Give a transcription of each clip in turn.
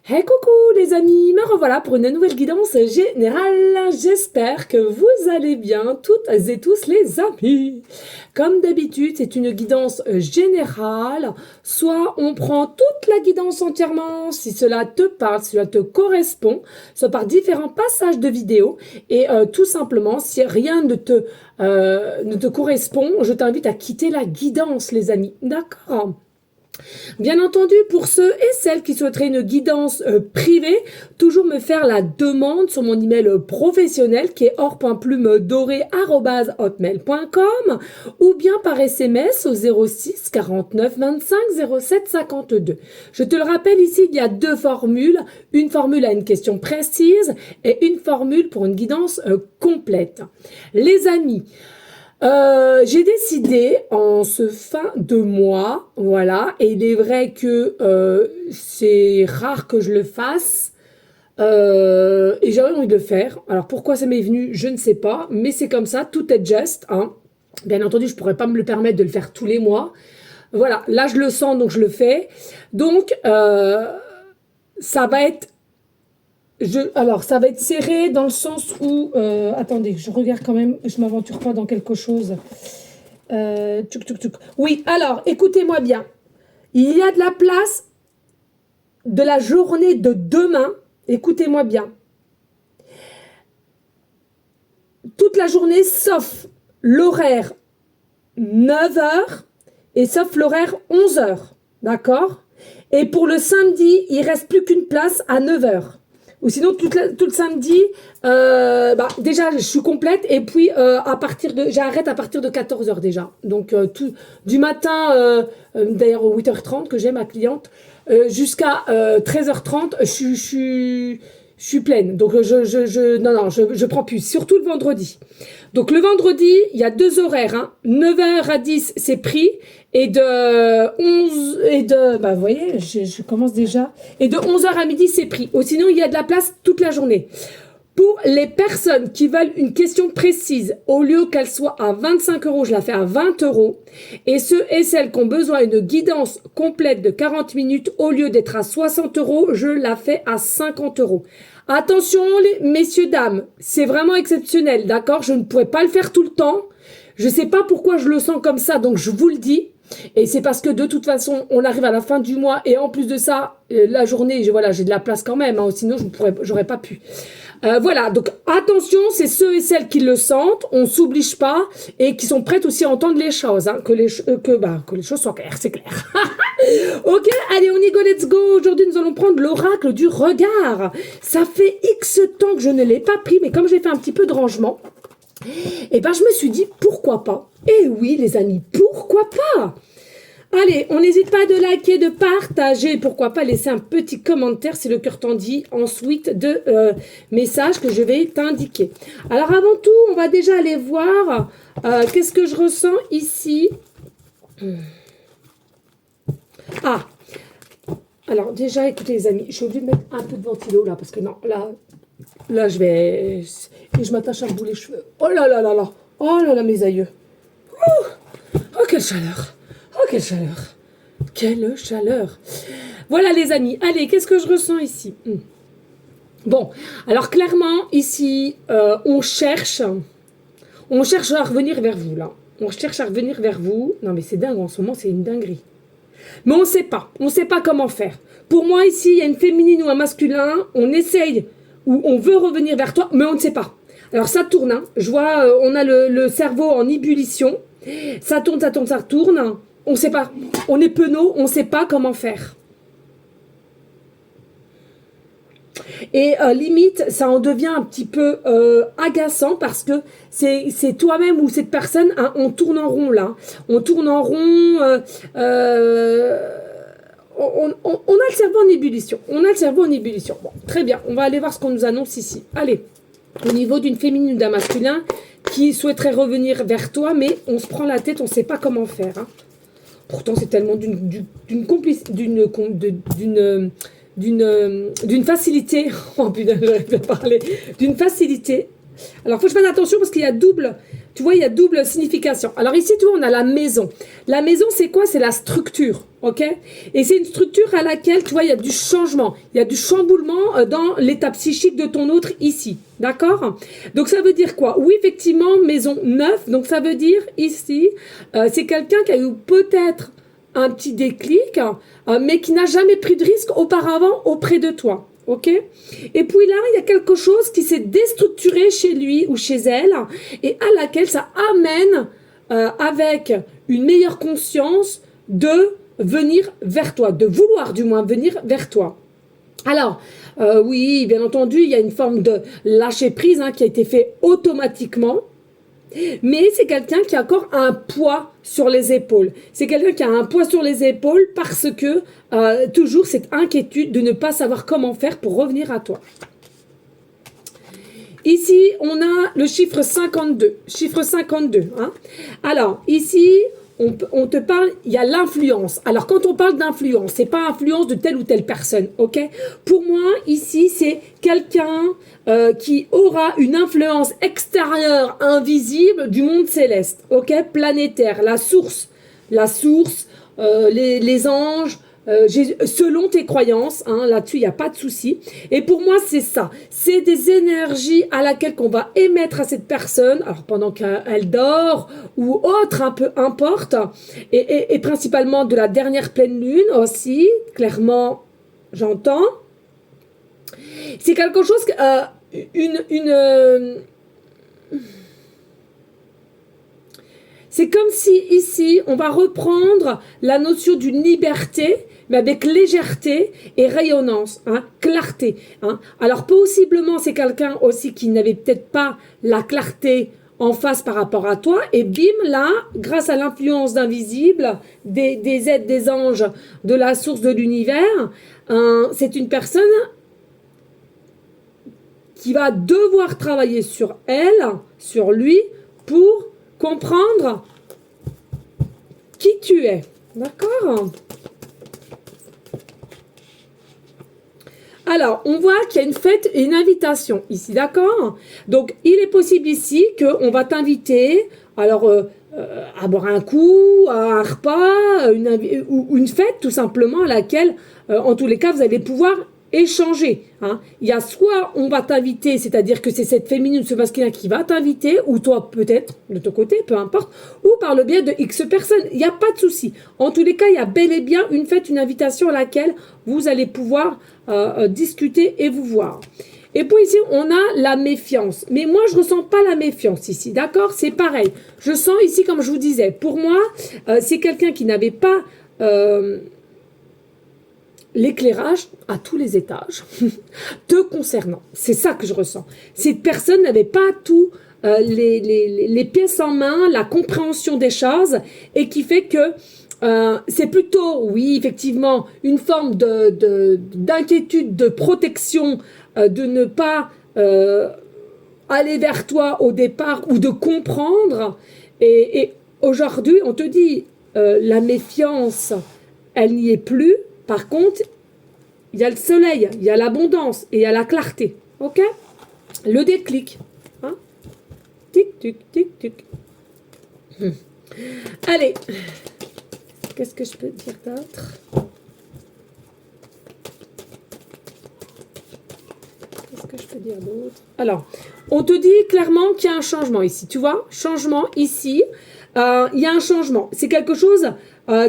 Hey coucou les amis, me revoilà pour une nouvelle guidance générale. J'espère que vous allez bien toutes et tous les amis. Comme d'habitude, c'est une guidance générale. Soit on prend toute la guidance entièrement, si cela te parle, si cela te correspond, soit par différents passages de vidéo. Et tout simplement, si rien ne te correspond, je t'invite à quitter la guidance les amis. D'accord ? Bien entendu, pour ceux et celles qui souhaiteraient une guidance privée, toujours me faire la demande sur mon email professionnel qui est or.plumedorée@hotmail.com ou bien par SMS au 06 49 25 07 52. Je te le rappelle ici, il y a deux formules. Une formule à une question précise et une formule pour une guidance complète. Les amis, j'ai décidé en ce fin de mois, voilà, et il est vrai que c'est rare que je le fasse, et j'avais envie de le faire. Alors pourquoi ça m'est venu, je ne sais pas, mais c'est comme ça, tout est just, hein. Bien entendu, je pourrais pas me le permettre de le faire tous les mois. Voilà, là je le sens, donc je le fais. Donc, ça va être alors, ça va être serré dans le sens où... attendez, je regarde quand même, je m'aventure pas dans quelque chose. Oui, alors, écoutez-moi bien. Il y a de la place de la journée de demain. Écoutez-moi bien. Toute la journée, sauf l'horaire 9 heures et sauf l'horaire 11 heures. D'accord ? Et pour le samedi, il reste plus qu'une place à 9 heures. Ou sinon tout le samedi, déjà je suis complète et puis j'arrête à partir de 14 heures déjà. Donc tout du matin, d'ailleurs 8h30 que j'ai ma cliente, jusqu'à 13h30, je suis pleine. Donc je prends plus, surtout le vendredi. Donc le vendredi, il y a deux horaires, hein. 9h à 10, c'est pris. Et de 11 et de vous voyez, je commence déjà. Et de 11h à midi, c'est pris. Ou sinon, il y a de la place toute la journée. Pour les personnes qui veulent une question précise, au lieu qu'elle soit à 25 euros, je la fais à 20 euros. Et ceux et celles qui ont besoin d'une guidance complète de 40 minutes, au lieu d'être à 60 euros, je la fais à 50 euros. Attention, les messieurs, dames, c'est vraiment exceptionnel, d'accord? Je ne pourrais pas le faire tout le temps. Je sais pas pourquoi je le sens comme ça, donc je vous le dis. Et c'est parce que de toute façon, on arrive à la fin du mois et en plus de ça, la journée, j'ai de la place quand même, hein, sinon j'aurais pas pu. Voilà, donc attention, c'est ceux et celles qui le sentent, on s'oblige pas et qui sont prêtes aussi à entendre les choses, hein, que les choses soient claires, c'est clair. Ok, allez, on y go, let's go. Aujourd'hui, nous allons prendre l'oracle du regard. Ça fait X temps que je ne l'ai pas pris, mais comme j'ai fait un petit peu de rangement, et je me suis dit, pourquoi pas? Et oui, les amis, pourquoi pas? Allez, on n'hésite pas de liker, de partager, pourquoi pas laisser un petit commentaire si le cœur t'en dit, ensuite de messages que je vais t'indiquer. Alors avant tout, on va déjà aller voir qu'est-ce que je ressens ici. Ah, alors déjà, écoutez les amis, je suis obligée de mettre un peu de ventilo là, parce que non, là je vais... Et je m'attache un bout les cheveux. Oh là là là là. Oh là là, mes aïeux. Oh, quelle chaleur. Oh, quelle chaleur. Quelle chaleur. Voilà, les amis. Allez, qu'est-ce que je ressens ici? Bon, alors clairement, ici, on cherche à revenir vers vous, là. On cherche à revenir vers vous. Non, mais c'est dingue, en ce moment, c'est une dinguerie. Mais on ne sait pas. On ne sait pas comment faire. Pour moi, ici, il y a une féminine ou un masculin. On essaye ou on veut revenir vers toi, mais on ne sait pas. Alors ça tourne, hein. Je vois, on a le cerveau en ébullition. Ça tourne, ça tourne, ça tourne. On ne sait pas. On est penaud, on ne sait pas comment faire. Et limite, ça en devient un petit peu agaçant parce que c'est toi-même ou cette personne, hein, on tourne en rond là. On tourne en rond. On a le cerveau en ébullition. On a le cerveau en ébullition. Bon, très bien. On va aller voir ce qu'on nous annonce ici. Allez. Au niveau d'une féminine ou d'un masculin qui souhaiterait revenir vers toi, mais on se prend la tête, on ne sait pas comment faire. Hein. Pourtant, c'est tellement d'une facilité. Oh putain, j'arrive pas à parler. D'une facilité. Alors, faut que je fasse attention parce qu'il y a double. Tu tu vois, il y a double signification. Alors ici, tu vois, on a la maison. La maison, c'est quoi? C'est la structure, ok? Et c'est une structure à laquelle, tu vois, il y a du changement, il y a du chamboulement dans l'état psychique de ton autre ici, d'accord? Donc ça veut dire quoi? Oui, effectivement, maison neuve, donc ça veut dire ici, c'est quelqu'un qui a eu peut-être un petit déclic, mais qui n'a jamais pris de risque auparavant auprès de toi. Ok? Et puis là, il y a quelque chose qui s'est déstructuré chez lui ou chez elle et à laquelle ça amène avec une meilleure conscience de venir vers toi, de vouloir du moins venir vers toi. Alors, oui, bien entendu, il y a une forme de lâcher prise qui a été fait automatiquement. Mais c'est quelqu'un qui a encore un poids sur les épaules. C'est quelqu'un qui a un poids sur les épaules parce que toujours cette inquiétude de ne pas savoir comment faire pour revenir à toi. Ici, on a le chiffre 52. Chiffre 52. Alors, ici, on te parle, il y a l'influence. Alors, quand on parle d'influence, c'est pas influence de telle ou telle personne, ok? Pour moi, ici, c'est quelqu'un qui aura une influence extérieure, invisible du monde céleste, ok? Planétaire, la source, les anges, selon tes croyances, là-dessus il n'y a pas de souci. Et pour moi c'est ça, c'est des énergies à laquelle qu'on va émettre à cette personne, alors pendant qu'elle dort ou autre, un peu importe, et principalement de la dernière pleine lune aussi, clairement j'entends. C'est quelque chose, c'est comme si ici, on va reprendre la notion d'une liberté, mais avec légèreté et rayonnance, clarté. Alors possiblement, c'est quelqu'un aussi qui n'avait peut-être pas la clarté en face par rapport à toi, et bim, là, grâce à l'influence d'invisible, des êtres, des anges, de la source de l'univers, c'est une personne qui va devoir travailler sur elle, sur lui, pour comprendre qui tu es. D'accord? Alors, on voit qu'il y a une fête et une invitation ici, d'accord? Donc, il est possible ici qu'on va t'inviter, alors, à boire un coup, à un repas, ou une fête tout simplement à laquelle, en tous les cas, vous allez pouvoir échanger. Il y a soit on va t'inviter, c'est-à-dire que c'est cette féminine, ce masculin qui va t'inviter, ou toi peut-être, de ton côté, peu importe, ou par le biais de X personnes. Il n'y a pas de souci. En tous les cas, il y a bel et bien une fête, une invitation à laquelle vous allez pouvoir discuter et vous voir. Et puis ici, on a la méfiance. Mais moi, je ressens pas la méfiance ici, d'accord? C'est pareil. Je sens ici, comme je vous disais, pour moi, c'est quelqu'un qui n'avait pas l'éclairage à tous les étages te concernant. C'est ça que je ressens. Cette personne n'avait pas tout les pièces en main, la compréhension des choses, et qui fait que c'est plutôt, oui, effectivement, une forme d'inquiétude, de protection, de ne pas aller vers toi au départ ou de comprendre. Et aujourd'hui, on te dit, la méfiance, elle n'y est plus. Par contre, il y a le soleil, il y a l'abondance et il y a la clarté. Ok? Le déclic. Tic, tic, tic, tic. Allez. Qu'est-ce que je peux dire d'autre? Qu'est-ce que je peux dire d'autre? Alors, on te dit clairement qu'il y a un changement ici. Tu vois? Changement ici. Il y a un changement. C'est quelque chose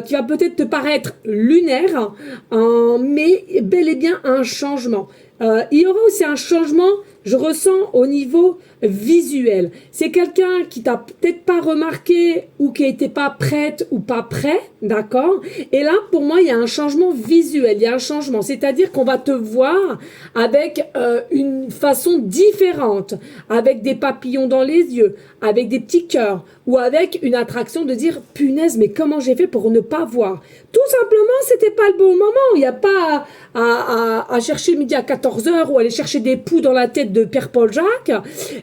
qui va peut-être te paraître lunaire, mais bel et bien un changement. Il y aura aussi un changement, je ressens, au niveau visuel. C'est quelqu'un qui t'a peut-être pas remarqué ou qui n'était pas prête ou pas prêt, d'accord? Et là, pour moi, il y a un changement visuel, il y a un changement. C'est-à-dire qu'on va te voir avec une façon différente, avec des papillons dans les yeux, avec des petits cœurs, ou avec une attraction de dire « Punaise, mais comment j'ai fait pour ne pas voir ?» Tout simplement, c'était pas le bon moment. Il n'y a pas à chercher midi à 14h ou aller chercher des poux dans la tête de Pierre-Paul Jacques.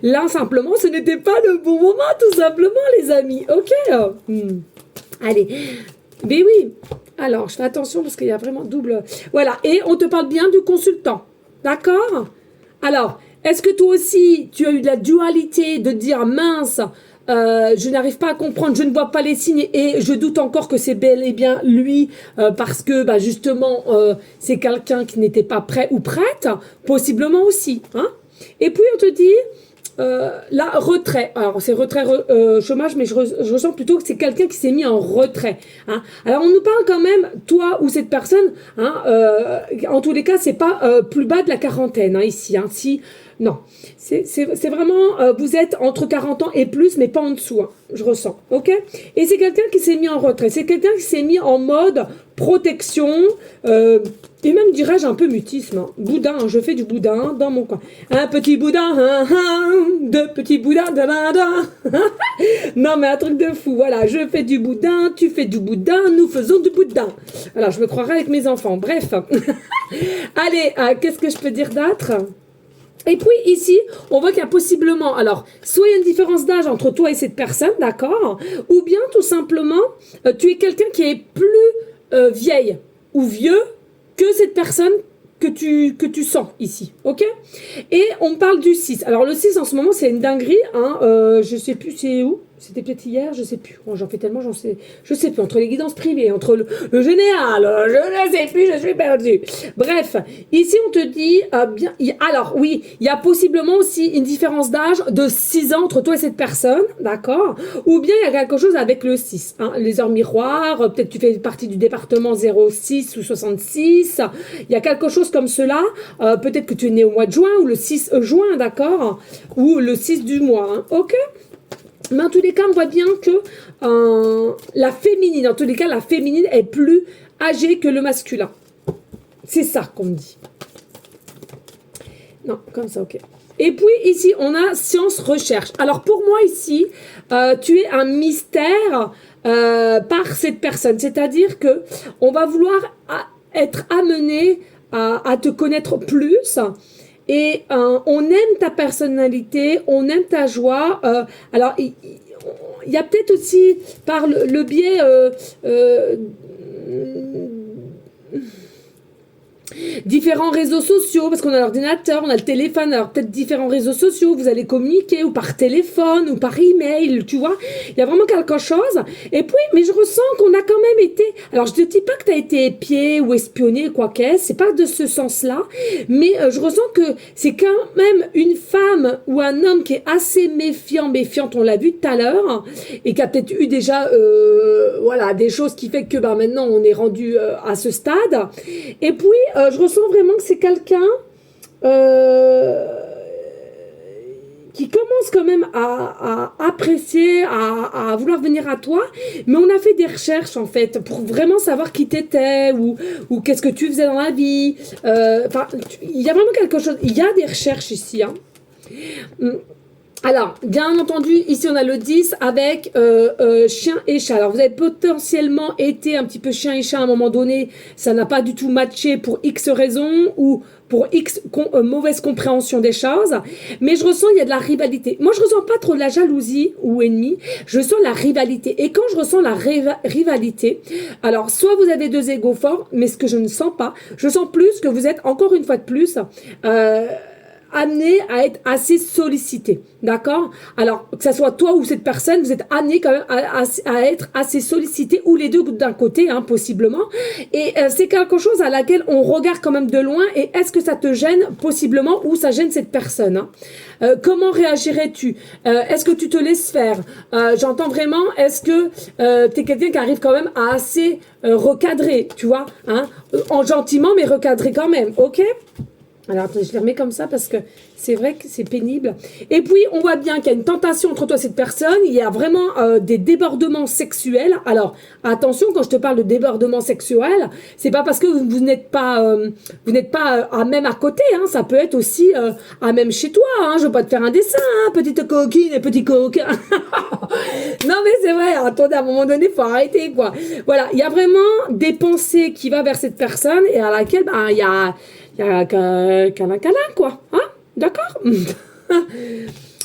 Là, simplement, ce n'était pas le bon moment, tout simplement, les amis. Ok? Allez. Mais oui. Alors, je fais attention parce qu'il y a vraiment double... Voilà. Et on te parle bien du consultant. D'accord? Alors, est-ce que toi aussi, tu as eu de la dualité de dire « Mince, je n'arrive pas à comprendre, je ne vois pas les signes et je doute encore que c'est bel et bien lui parce que bah, justement c'est quelqu'un qui n'était pas prêt ou prête, possiblement aussi. Hein. Et puis on te dit là, retrait. Alors, c'est retrait chômage, mais je ressens plutôt que c'est quelqu'un qui s'est mis en retrait. Hein. Alors, on nous parle quand même, toi ou cette personne, hein, en tous les cas, c'est pas plus bas de la quarantaine, hein, ici. Hein, si, non, c'est vraiment, vous êtes entre 40 ans et plus, mais pas en dessous, hein, je ressens, ok. Et c'est quelqu'un qui s'est mis en retrait, c'est quelqu'un qui s'est mis en mode protection, et même, dirais-je, un peu mutisme. Hein. Boudin, hein, je fais du boudin dans mon coin. Un petit boudin, deux petits boudins, non, mais un truc de fou. Voilà, je fais du boudin, tu fais du boudin, nous faisons du boudin. Alors, je me croirais avec mes enfants. Bref. Allez, qu'est-ce que je peux dire d'autre ? Et puis ici, on voit qu'il y a possiblement, alors, soit il y a une différence d'âge entre toi et cette personne, d'accord ? Ou bien, tout simplement, tu es quelqu'un qui est plus vieille ou vieux que cette personne que tu sens ici, ok ? Et on parle du 6. Alors le 6 en ce moment c'est une dinguerie, hein, je sais plus c'est où, c'était peut-être hier, je sais plus. Oh, j'en fais tellement, je sais plus, entre les guidances privées, entre le général, je ne sais plus, je suis perdue. Bref, ici on te dit, bien, alors oui, il y a possiblement aussi une différence d'âge de 6 ans entre toi et cette personne, d'accord ? Ou bien il y a quelque chose avec le 6, hein, les heures miroirs, peut-être tu fais partie du département 06 ou 66, il y a quelque chose comme cela, peut-être que tu es né au mois de juin ou le 6 juin, d'accord ? Ou le 6 du mois, hein, ok ? Mais en tous les cas, on voit bien que la féminine, en tous les cas, la féminine est plus âgée que le masculin. C'est ça qu'on me dit. Non, comme ça, ok. Et puis ici, on a science recherche. Alors pour moi ici, tu es un mystère par cette personne. C'est-à-dire que on va vouloir être amené à te connaître plus. Et on aime ta personnalité, on aime ta joie. Alors, il y a peut-être aussi, par le biais différents réseaux sociaux, parce qu'on a l'ordinateur, on a le téléphone, alors peut-être différents réseaux sociaux, vous allez communiquer, ou par téléphone, ou par email, tu vois, il y a vraiment quelque chose, et puis, mais je ressens qu'on a quand même été, alors je te dis pas que tu as été épié ou espionné, quoi qu'est-ce, c'est pas de ce sens-là, mais je ressens que c'est quand même une femme ou un homme qui est assez méfiante, on l'a vu tout à l'heure, et qui a peut-être eu déjà, voilà, des choses qui fait que, bah, maintenant, on est rendu à ce stade, et puis, je ressens vraiment que c'est quelqu'un qui commence quand même à apprécier, à vouloir venir à toi, mais on a fait des recherches en fait pour vraiment savoir qui t'étais ou qu'est-ce que tu faisais dans la vie. Enfin, il y a vraiment quelque chose. Il y a des recherches ici. Hein. Alors, bien entendu, ici on a le 10 avec chien et chat. Alors, vous avez potentiellement été un petit peu chien et chat à un moment donné. Ça n'a pas du tout matché pour X raisons ou pour X mauvaise compréhension des choses. Mais je ressens, il y a de la rivalité. Moi, je ressens pas trop de la jalousie ou ennemi. Je sens la rivalité. Et quand je ressens la rivalité, alors, soit vous avez deux égos forts, mais ce que je ne sens pas, je sens plus que vous êtes, encore une fois de plus, amené à être assez sollicité, d'accord? Alors, que ça soit toi ou cette personne, vous êtes amené quand même à être assez sollicité, ou les deux d'un côté, hein, possiblement. Et c'est quelque chose à laquelle on regarde quand même de loin, et est-ce que ça te gêne, possiblement, ou ça gêne cette personne, hein? Comment réagirais-tu? Est-ce que tu te laisses faire? J'entends vraiment, est-ce que t'es quelqu'un qui arrive quand même à assez recadrer, tu vois, hein? En gentiment, mais recadrer quand même, ok? Alors, attendez, je les remets comme ça parce que c'est vrai que c'est pénible. Et puis, on voit bien qu'il y a une tentation entre toi et cette personne. Il y a vraiment des débordements sexuels. Alors, attention, quand je te parle de débordements sexuels, c'est pas parce que vous n'êtes pas, à même à côté. Hein, ça peut être aussi à même chez toi. Hein, je veux pas te faire un dessin, hein, petite coquine et petit coquin. Non, mais c'est vrai. Attendez, à un moment donné, faut arrêter, quoi. Voilà, il y a vraiment des pensées qui vont vers cette personne et à laquelle, ben, il y a câlin, quoi. Hein? D'accord?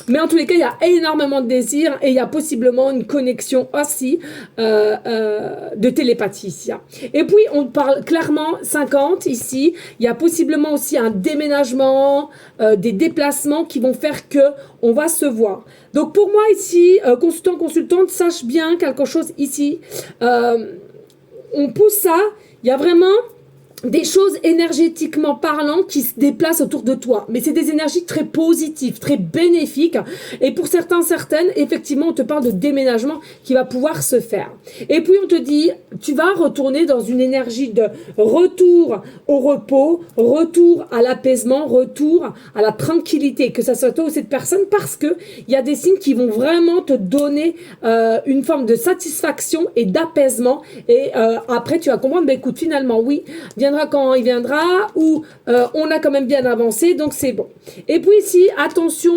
Mais en tous les cas, il y a énormément de désir et il y a possiblement une connexion aussi de télépathie ici. Hein. Et puis, on parle clairement 50 ici. Il y a possiblement aussi un déménagement, des déplacements qui vont faire que on va se voir. Donc, pour moi ici, consultant, consultante, sache bien quelque chose ici. On pousse ça. Il y a vraiment des choses énergétiquement parlant qui se déplacent autour de toi. Mais c'est des énergies très positives, très bénéfiques. Et pour certains, certaines, effectivement, on te parle de déménagement qui va pouvoir se faire. Et puis, on te dit, tu vas retourner dans une énergie de retour au repos, retour à l'apaisement, retour à la tranquillité, que ça soit toi ou cette personne, parce que il y a des signes qui vont vraiment te donner une forme de satisfaction et d'apaisement. Et après, tu vas comprendre, ben écoute, finalement, oui, viendra quand il viendra, ou on a quand même bien avancé, donc c'est bon. Et puis ici, attention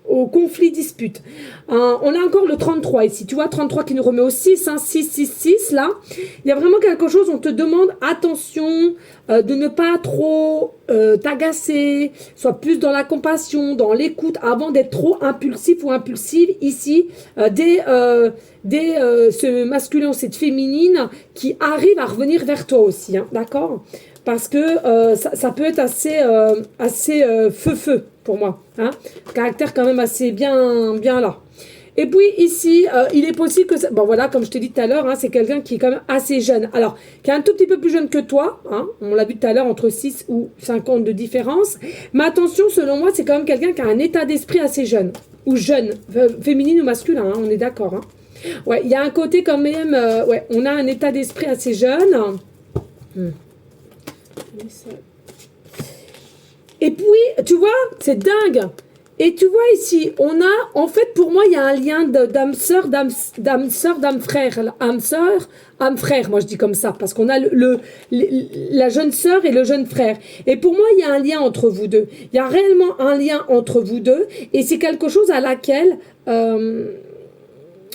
au conflit dispute. On a encore le 33 ici, tu vois, 33 qui nous remet au 6, hein, 6, 6, 6, là. Il y a vraiment quelque chose, on te demande attention de ne pas trop t'agacer, sois plus dans la compassion, dans l'écoute, avant d'être trop impulsif ou impulsive ici, dès ce masculin ou cette féminine qui arrive à revenir vers toi aussi, hein, d'accord? Parce que ça peut être assez feu pour moi, hein, caractère quand même assez bien là. Et puis ici, il est possible que... Bon voilà, comme je te dis tout à l'heure, hein, c'est quelqu'un qui est quand même assez jeune. Alors, qui est un tout petit peu plus jeune que toi, hein, on l'a vu tout à l'heure, entre 6 ou 5 ans de différence. Mais attention, selon moi, c'est quand même quelqu'un qui a un état d'esprit assez jeune. Ou jeune, féminine ou masculin, hein, on est d'accord. Hein. Ouais, il y a un côté quand même... ouais, on a un état d'esprit assez jeune. Et puis, tu vois, c'est dingue. Et tu vois ici, on a, en fait, pour moi, il y a un lien d'âme sœur, d'âme frère, âme frère, moi je dis comme ça, parce qu'on a la jeune sœur et le jeune frère. Et pour moi, il y a un lien entre vous deux. Il y a réellement un lien entre vous deux, et c'est quelque chose à laquelle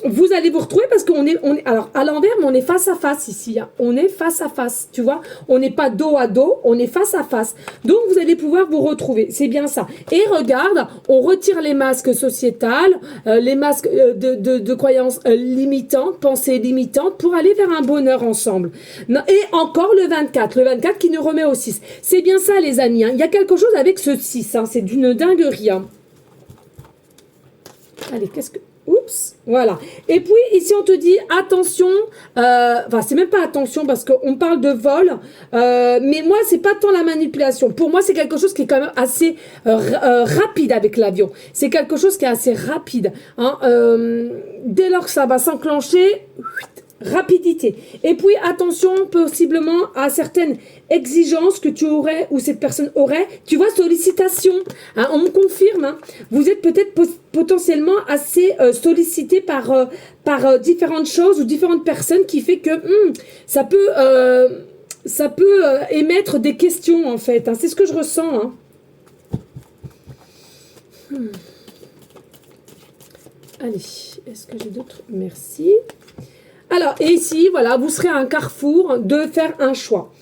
vous allez vous retrouver parce qu'on est alors à l'envers, mais on est face à face ici. Hein. On est face à face, tu vois. On n'est pas dos à dos, on est face à face. Donc vous allez pouvoir vous retrouver. C'est bien ça. Et regarde, on retire les masques sociétals, les masques de croyances limitantes, pensées limitantes, pour aller vers un bonheur ensemble. Et encore le 24 qui nous remet au 6. C'est bien ça, les amis. Hein. Il y a quelque chose avec ce 6. Hein. C'est d'une dinguerie. Hein. Allez, qu'est-ce que... Oups, voilà. Et puis, ici, on te dit, attention, enfin, c'est même pas attention, parce qu'on parle de vol, mais moi, c'est pas tant la manipulation. Pour moi, c'est quelque chose qui est quand même assez rapide avec l'avion. C'est quelque chose qui est assez rapide. Hein, dès lors que ça va s'enclencher... Rapidité. Et puis, attention, possiblement, à certaines exigences que tu aurais ou cette personne aurait. Tu vois, sollicitation. Hein, on me confirme. Hein, vous êtes peut-être potentiellement assez sollicité par différentes choses ou différentes personnes qui fait que ça peut émettre des questions, en fait. Hein, c'est ce que je ressens. Hein. Allez, est-ce que j'ai d'autres? Merci. Alors, et ici, voilà, vous serez à un carrefour de faire un choix.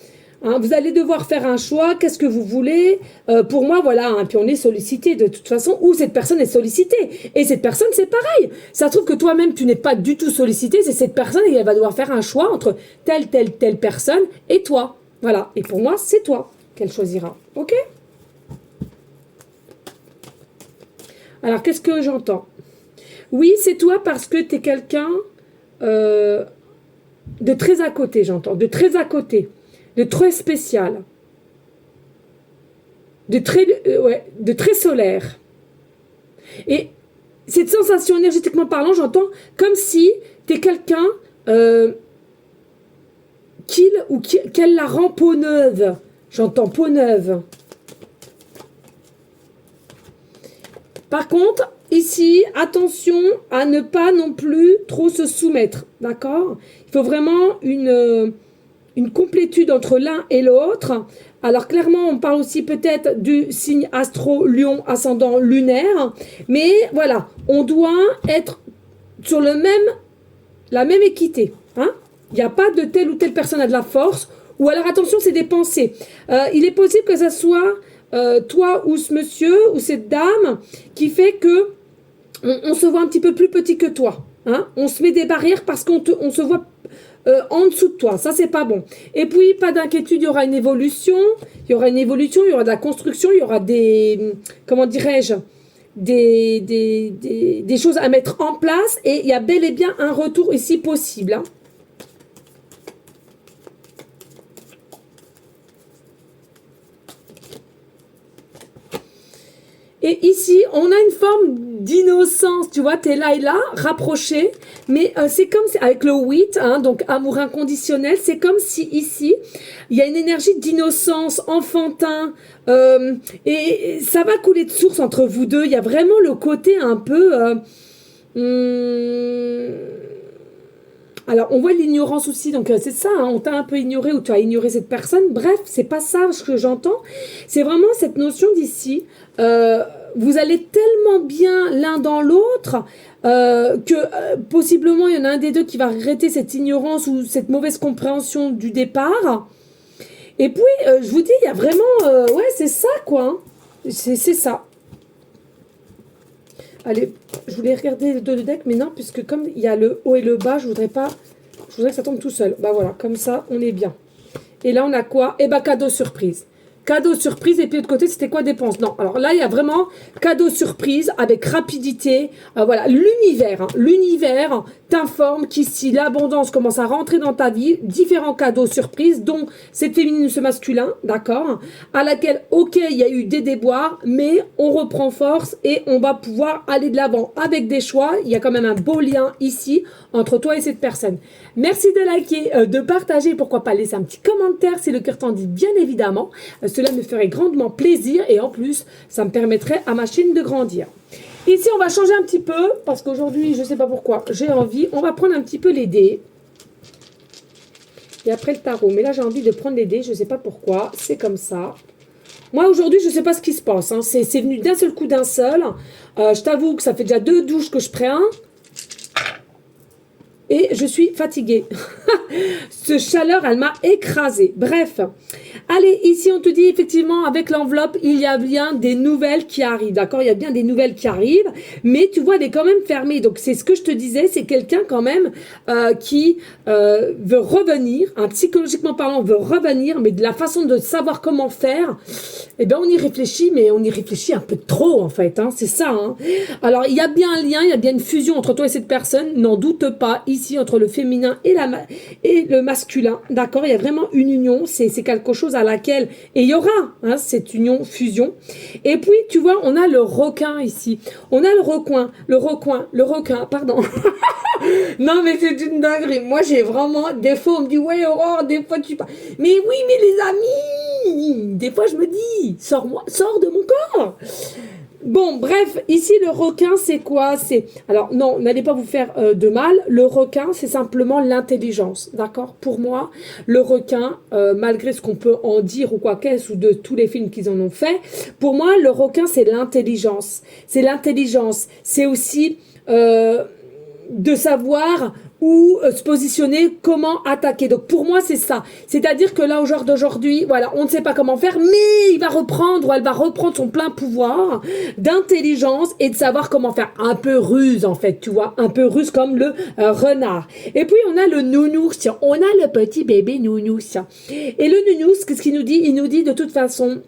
Hein, vous allez devoir faire un choix, qu'est-ce que vous voulez? Pour moi, voilà, hein, puis on est sollicité de toute façon, ou cette personne est sollicitée. Et cette personne, c'est pareil. Ça se trouve que toi-même, tu n'es pas du tout sollicité, c'est cette personne et elle va devoir faire un choix entre telle personne et toi. Voilà, et pour moi, c'est toi qu'elle choisira. Ok? Alors, qu'est-ce que j'entends? Oui, c'est toi parce que tu es quelqu'un... de très à côté, j'entends, de très à côté, de très spécial, de très solaire. Et cette sensation énergétiquement parlant, j'entends comme si tu es quelqu'un qu'elle la rend peau neuve. J'entends peau neuve. Par contre, ici, attention à ne pas non plus trop se soumettre, d'accord? Il faut vraiment une complétude entre l'un et l'autre. Alors clairement, on parle aussi peut-être du signe astro lion ascendant lunaire, mais voilà, on doit être sur la même équité. Hein? Il n'y a pas de telle ou telle personne a de la force, ou alors attention, c'est des pensées. Il est possible que ça soit... toi ou ce monsieur ou cette dame qui fait que on se voit un petit peu plus petit que toi. Hein, on se met des barrières parce on se voit en dessous de toi. Ça, c'est pas bon. Et puis, pas d'inquiétude, il y aura une évolution. Il y aura une évolution, il y aura de la construction, il y aura comment dirais-je, des choses à mettre en place. Et il y a bel et bien un retour ici possible. Hein. Et ici, on a une forme d'innocence, tu vois, t'es là et là, rapproché, mais c'est comme si, avec le 8, hein, donc amour inconditionnel, c'est comme si ici, il y a une énergie d'innocence, enfantin, et ça va couler de source entre vous deux, il y a vraiment le côté un peu... alors, on voit l'ignorance aussi, donc c'est ça, hein, on t'a un peu ignoré ou tu as ignoré cette personne. Bref, c'est pas ça ce que j'entends. C'est vraiment cette notion d'ici. Vous allez tellement bien l'un dans l'autre que possiblement il y en a un des deux qui va regretter cette ignorance ou cette mauvaise compréhension du départ. Et puis, je vous dis, il y a vraiment... ouais, c'est ça, quoi. Hein. C'est ça. Allez, je voulais regarder le dos de deck, mais non, puisque comme il y a le haut et le bas, je voudrais que ça tombe tout seul. Bah voilà, comme ça, on est bien. Et là, on a quoi? Eh bah, cadeau surprise. Cadeau surprise, et puis de l'autre côté, c'était quoi dépense? Non, alors là, il y a vraiment cadeau surprise avec rapidité. Voilà, l'univers, hein, l'univers t'informe qu'ici, l'abondance commence à rentrer dans ta vie. Différents cadeaux surprises, dont cette féminine ou ce masculin, d'accord? À laquelle, ok, il y a eu des déboires, mais on reprend force et on va pouvoir aller de l'avant avec des choix. Il y a quand même un beau lien ici entre toi et cette personne. Merci de liker, de partager, pourquoi pas laisser un petit commentaire si le cœur t'en dit, bien évidemment. Cela me ferait grandement plaisir et en plus, ça me permettrait à ma chaîne de grandir. Ici, on va changer un petit peu parce qu'aujourd'hui, je ne sais pas pourquoi, j'ai envie. On va prendre un petit peu les dés. Et après le tarot. Mais là, j'ai envie de prendre les dés, je ne sais pas pourquoi. C'est comme ça. Moi, aujourd'hui, je ne sais pas ce qui se passe. Hein. C'est venu d'un seul coup, d'un seul. Je t'avoue que ça fait déjà 2 douches que je prends. Et je suis fatiguée. Ce chaleur, elle m'a écrasée. Bref. Allez, ici, on te dit effectivement, avec l'enveloppe, il y a bien des nouvelles qui arrivent. D'accord? Il y a bien des nouvelles qui arrivent. Mais tu vois, elle est quand même fermée. Donc, c'est ce que je te disais. C'est quelqu'un quand même qui veut revenir. Hein, psychologiquement parlant, veut revenir. Mais de la façon de savoir comment faire, eh bien, on y réfléchit. Mais on y réfléchit un peu trop, en fait. Hein, c'est ça. Hein. Alors, il y a bien un lien. Il y a bien une fusion entre toi et cette personne. N'en doute pas. Ici, entre le féminin et le masculin, d'accord, il y a vraiment une union, c'est quelque chose à laquelle, et il y aura hein, cette union, fusion, et puis tu vois, on a le requin ici, on a le requin, pardon, non mais c'est une dinguerie, moi j'ai vraiment, des fois on me dit, ouais Aurore, des fois tu parles, mais oui mais les amis, des fois je me dis, sors de mon corps. Bon, bref, ici, le requin, c'est quoi? Alors, non, n'allez pas vous faire de mal. Le requin, c'est simplement l'intelligence, d'accord? Pour moi, le requin, malgré ce qu'on peut en dire ou quoi qu'est-ce, ou de tous les films qu'ils en ont fait, pour moi, le requin, c'est l'intelligence. C'est l'intelligence. C'est aussi de savoir où se positionner, comment attaquer. Donc pour moi c'est ça. C'est-à-dire que là au jour d'aujourd'hui, voilà, on ne sait pas comment faire, mais il va reprendre ou elle va reprendre son plein pouvoir d'intelligence et de savoir comment faire. Un peu ruse en fait, tu vois, un peu ruse comme le renard. Et puis on a le nounours, on a le petit bébé nounours. Et le nounours, qu'est-ce qu'il nous dit? Il nous dit de toute façon,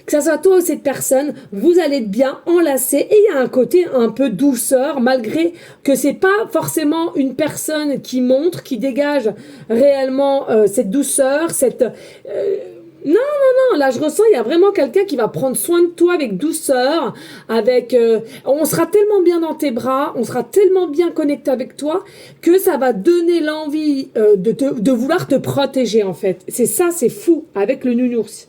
que ça soit toi ou cette personne, vous allez être bien enlacés et il y a un côté un peu douceur malgré que c'est pas forcément une personne qui montre, qui dégage réellement cette douceur, cette... non, là je ressens il y a vraiment quelqu'un qui va prendre soin de toi avec douceur, avec on sera tellement bien dans tes bras, on sera tellement bien connecté avec toi que ça va donner l'envie de vouloir te protéger en fait. C'est ça, c'est fou avec le nounours.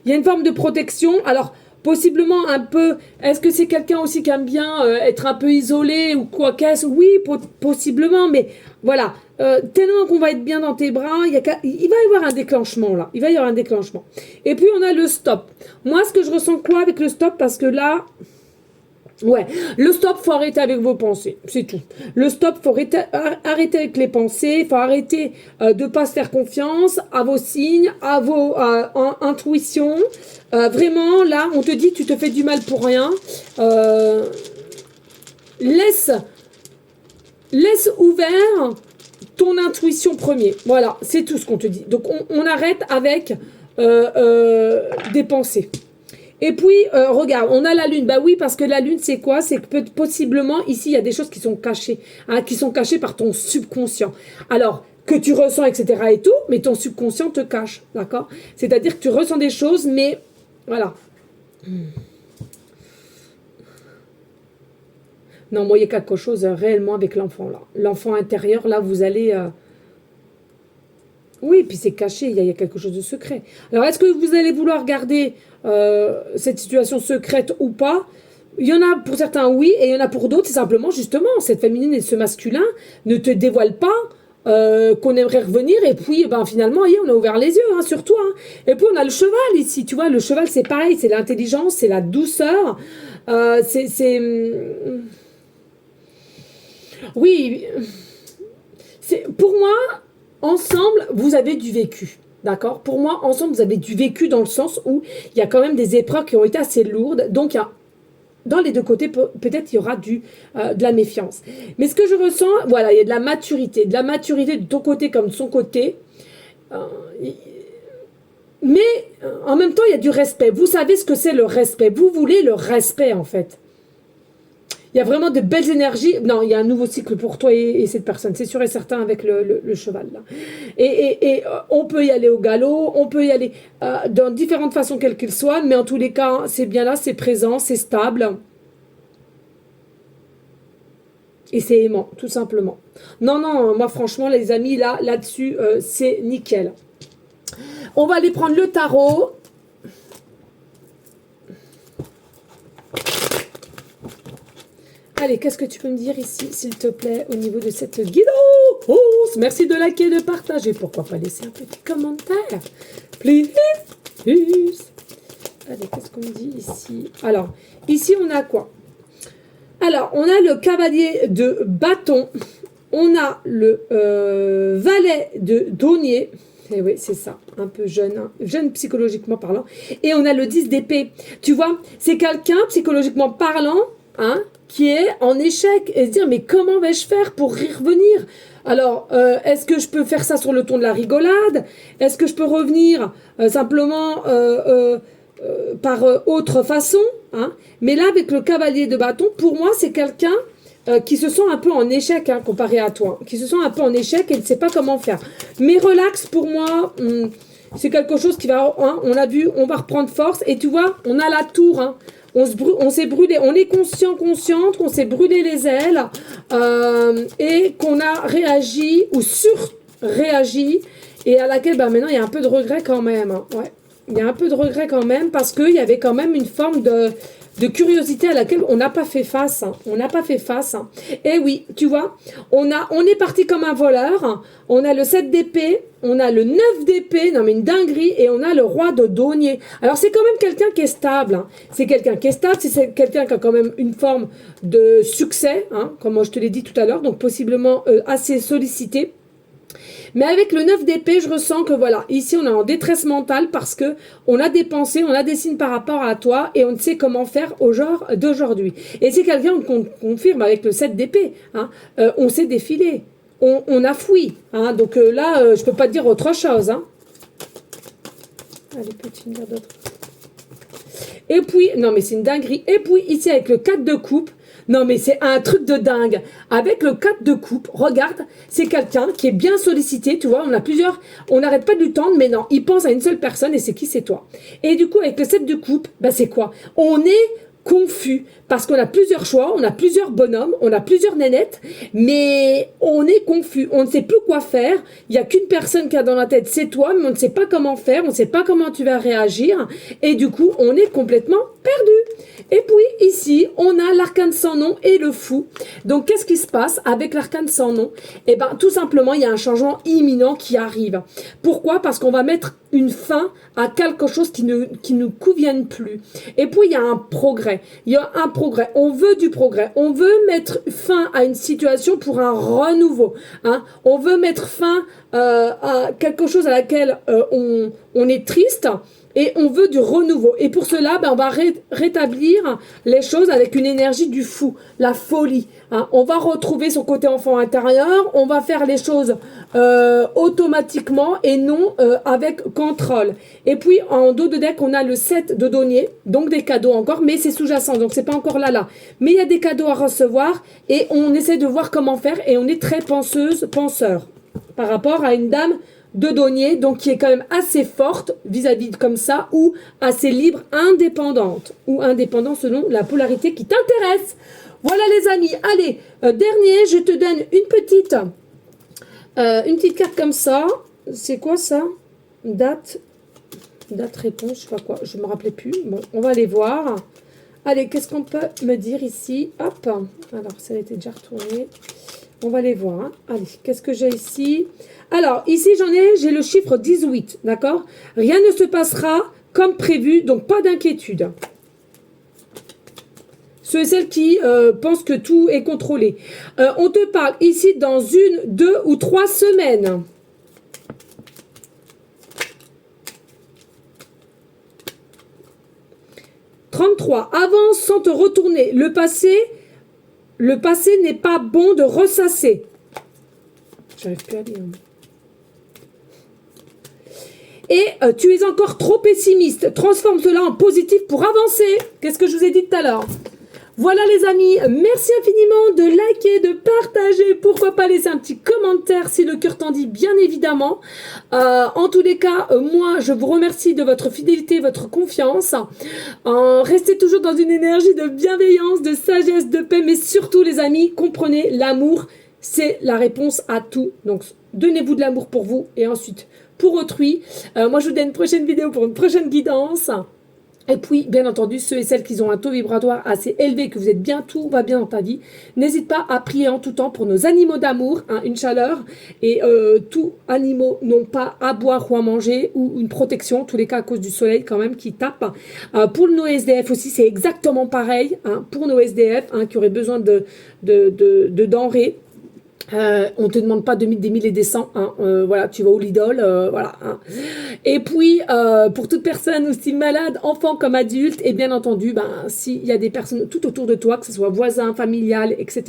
Il y a une forme de protection. Alors, possiblement un peu... Est-ce que c'est quelqu'un aussi qui aime bien être un peu isolé ou quoi qu'est-ce? Oui, possiblement, mais voilà. Tellement qu'on va être bien dans tes bras, il va y avoir un déclenchement, là. Il va y avoir un déclenchement. Et puis, on a le stop. Moi, ce que je ressens quoi avec le stop? Parce que là... Ouais, le stop, faut arrêter avec vos pensées, c'est tout. Le stop, faut arrêter avec les pensées, faut arrêter de pas se faire confiance à vos signes, à vos intuitions. Vraiment, là, on te dit, tu te fais du mal pour rien. Laisse ouvert ton intuition premier. Voilà, c'est tout ce qu'on te dit. Donc, on arrête avec des pensées. Et puis, regarde, on a la lune. Bah oui, parce que la lune, c'est quoi? C'est que possiblement, ici, il y a des choses qui sont cachées, hein, qui sont cachées par ton subconscient. Alors, que tu ressens, etc. et tout, mais ton subconscient te cache, d'accord? C'est-à-dire que tu ressens des choses, mais voilà. Non, moi, il y a quelque chose réellement avec l'enfant, là. L'enfant intérieur, là, vous allez... Oui, puis c'est caché, il y a quelque chose de secret. Alors, est-ce que vous allez vouloir garder cette situation secrète ou pas? Il y en a pour certains, oui, et il y en a pour d'autres, c'est simplement, justement, cette féminine et ce masculin ne te dévoilent pas qu'on aimerait revenir, et puis, ben, finalement, on a ouvert les yeux hein, sur toi. Hein. Et puis, on a le cheval ici, tu vois, le cheval, c'est pareil, c'est l'intelligence, c'est la douceur, Oui, pour moi... Ensemble, vous avez du vécu, d'accord? Pour moi, ensemble, vous avez du vécu dans le sens où il y a quand même des épreuves qui ont été assez lourdes. Donc, dans les deux côtés, peut-être il y aura de la méfiance. Mais ce que je ressens, voilà, il y a de la maturité. De la maturité de ton côté comme de son côté. Mais en même temps, il y a du respect. Vous savez ce que c'est le respect. Vous voulez le respect, en fait. Il y a vraiment de belles énergies. Non, il y a un nouveau cycle pour toi et cette personne. C'est sûr et certain avec le cheval. Là. Et on peut y aller au galop. On peut y aller dans différentes façons, quelles qu'elles soient. Mais en tous les cas, c'est bien là, c'est présent, c'est stable. Et c'est aimant, tout simplement. Non, non, moi franchement, les amis, là-dessus, c'est nickel. On va aller prendre le tarot. Allez, qu'est-ce que tu peux me dire ici, s'il te plaît, au niveau de cette guidance? Merci de liker, de partager. Pourquoi pas laisser un petit commentaire? Please. Allez, qu'est-ce qu'on me dit ici? Alors, ici, on a quoi? Alors, on a le cavalier de bâton. On a le valet de denier. Et oui, c'est ça, un peu jeune, hein, jeune psychologiquement parlant. Et on a le 10 d'épée. Tu vois, c'est quelqu'un, psychologiquement parlant, hein, qui est en échec et se dire mais comment vais-je faire pour y revenir? Alors, est-ce que je peux faire ça sur le ton de la rigolade? Est-ce que je peux revenir simplement par autre façon hein? Mais là, avec le cavalier de bâton, pour moi, c'est quelqu'un qui se sent un peu en échec hein, comparé à toi, qui se sent un peu en échec et ne sait pas comment faire. Mais relax, pour moi, c'est quelque chose qui va, hein, on a vu, on va reprendre force. Et tu vois, on a la tour, hein. On s'est brûlé, on est consciente qu'on s'est brûlé les ailes et qu'on a réagi ou sur-réagi et à laquelle ben, maintenant il y a un peu de regret quand même. Hein. Ouais. Il y a un peu de regret quand même parce qu'il y avait quand même une forme de curiosité à laquelle on n'a pas fait face. Hein. On n'a pas fait face. Hein. Et oui, tu vois, on est parti comme un voleur. Hein. On a le 7 d'épée, on a le 9 d'épée, non mais une dinguerie, et on a le roi de denier. Alors c'est quand même quelqu'un qui est stable. Hein. C'est quelqu'un qui est stable, c'est quelqu'un qui a quand même une forme de succès, hein, comme je te l'ai dit tout à l'heure, donc possiblement assez sollicité. Mais avec le 9 d'épée, je ressens que voilà, ici on est en détresse mentale parce que on a des pensées, on a des signes par rapport à toi et on ne sait comment faire au genre d'aujourd'hui. Et c'est quelqu'un qu'on confirme avec le 7 d'épée. Hein, on s'est défilé, on a fui. Hein, donc là, je peux pas te dire autre chose. Hein. Allez, peux-tu me dire d'autres? Et puis, non mais c'est une dinguerie. Et puis ici avec le 4 de coupe, non mais c'est un truc de dingue. Avec le 4 de coupe, regarde, c'est quelqu'un qui est bien sollicité, tu vois, on a plusieurs, on n'arrête pas de lui tendre, mais non, il pense à une seule personne et c'est qui? C'est toi. Et du coup, avec le 7 de coupe, bah c'est quoi? On est confus parce qu'on a plusieurs choix, on a plusieurs bonhommes, on a plusieurs nénettes, mais on est confus, on ne sait plus quoi faire. Il n'y a qu'une personne qui a dans la tête, c'est toi, mais on ne sait pas comment faire, on ne sait pas comment tu vas réagir et du coup, on est complètement perdu. Et puis ici, on a l'arcane sans nom et le fou. Donc qu'est-ce qui se passe avec l'arcane sans nom? Eh bien tout simplement, il y a un changement imminent qui arrive. Pourquoi? Parce qu'on va mettre une fin à quelque chose qui ne convienne plus. Et puis il y a un progrès. Il y a un progrès. On veut du progrès. On veut mettre fin à une situation pour un renouveau. Hein. On veut mettre fin à quelque chose à laquelle on est triste. Et on veut du renouveau. Et pour cela, on va rétablir les choses avec une énergie du fou, la folie. Hein. On va retrouver son côté enfant intérieur. On va faire les choses automatiquement et non avec contrôle. Et puis, en dos de deck, on a le 7 de denier. Donc, des cadeaux encore, mais c'est sous-jacent. Donc, c'est pas encore là. Mais il y a des cadeaux à recevoir et on essaie de voir comment faire. Et on est très penseur par rapport à une dame de denier, donc qui est quand même assez forte vis-à-vis comme ça, ou assez libre, indépendante, ou indépendant selon la polarité qui t'intéresse. Voilà les amis, allez, dernier, je te donne une petite carte comme ça. C'est quoi ça? Date réponse, je sais pas quoi, je me rappelais plus. Bon, on va aller voir. Allez, qu'est-ce qu'on peut me dire ici? Hop, alors ça a été déjà retourné. On va les voir. Hein. Allez, qu'est-ce que j'ai ici? Alors, ici, j'ai le chiffre 18, d'accord? Rien ne se passera comme prévu, donc pas d'inquiétude. Ceux et celles qui pensent que tout est contrôlé. On te parle ici dans 1, 2 ou 3 semaines. « 33. Avance sans te retourner. Le passé n'est pas bon de ressasser. » J'arrive plus à lire. Et tu es encore trop pessimiste. Transforme cela en positif pour avancer. Qu'est-ce que je vous ai dit tout à l'heure? Voilà les amis, merci infiniment de liker, de partager, pourquoi pas laisser un petit commentaire si le cœur t'en dit, bien évidemment. En tous les cas, moi je vous remercie de votre fidélité, votre confiance. Restez toujours dans une énergie de bienveillance, de sagesse, de paix, mais surtout les amis, comprenez, l'amour, c'est la réponse à tout. Donc donnez-vous de l'amour pour vous et ensuite pour autrui. Moi je vous donne une prochaine vidéo pour une prochaine guidance. Et puis, bien entendu, ceux et celles qui ont un taux vibratoire assez élevé, que vous êtes bien, tout va bien dans ta vie, n'hésite pas à prier en tout temps pour nos animaux d'amour, hein, une chaleur, et tous animaux n'ont pas à boire ou à manger, ou une protection, en tous les cas à cause du soleil quand même qui tape. Pour nos SDF aussi, c'est exactement pareil, hein, pour nos SDF hein, qui auraient besoin de denrées. On te demande pas des 1000 et des 100, hein, voilà, tu vas au Lidl, voilà. Hein. Et puis, pour toute personne aussi malade, enfant comme adulte, et bien entendu, s'il y a des personnes tout autour de toi, que ce soit voisins, familial, etc.,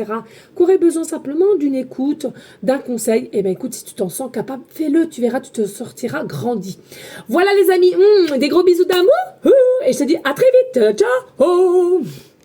qui auraient besoin simplement d'une écoute, d'un conseil, et bien écoute, si tu t'en sens capable, fais-le, tu verras, tu te sortiras grandi. Voilà les amis, des gros bisous d'amour, et je te dis à très vite, ciao.